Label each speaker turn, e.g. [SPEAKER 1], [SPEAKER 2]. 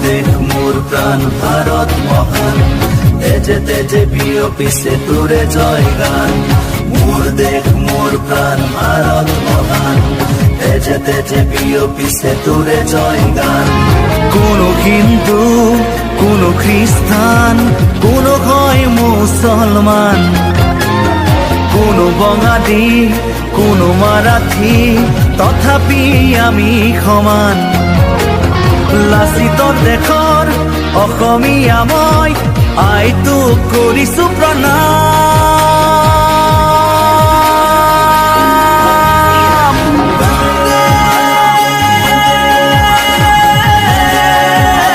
[SPEAKER 1] দেশ মোর প্রাণ ভারত মহান, তেজে তেজে বিয়পিছে তোরে জয় গান। মোর দেশ মোর প্রাণ ভারত মহান, তেজে তেজে বিয়পিছে তোরে জয় গান। কোনো হিন্দু, কোনো খ্রিস্টান, কোনো হয় মুসলমান, কোনো বঙালী, কোনো মারাঠী, তথাপি আমি সমান। লাচিতৰ দেশৰ অসমীয়া মই, আই তোক কৰিছো প্ৰণাম।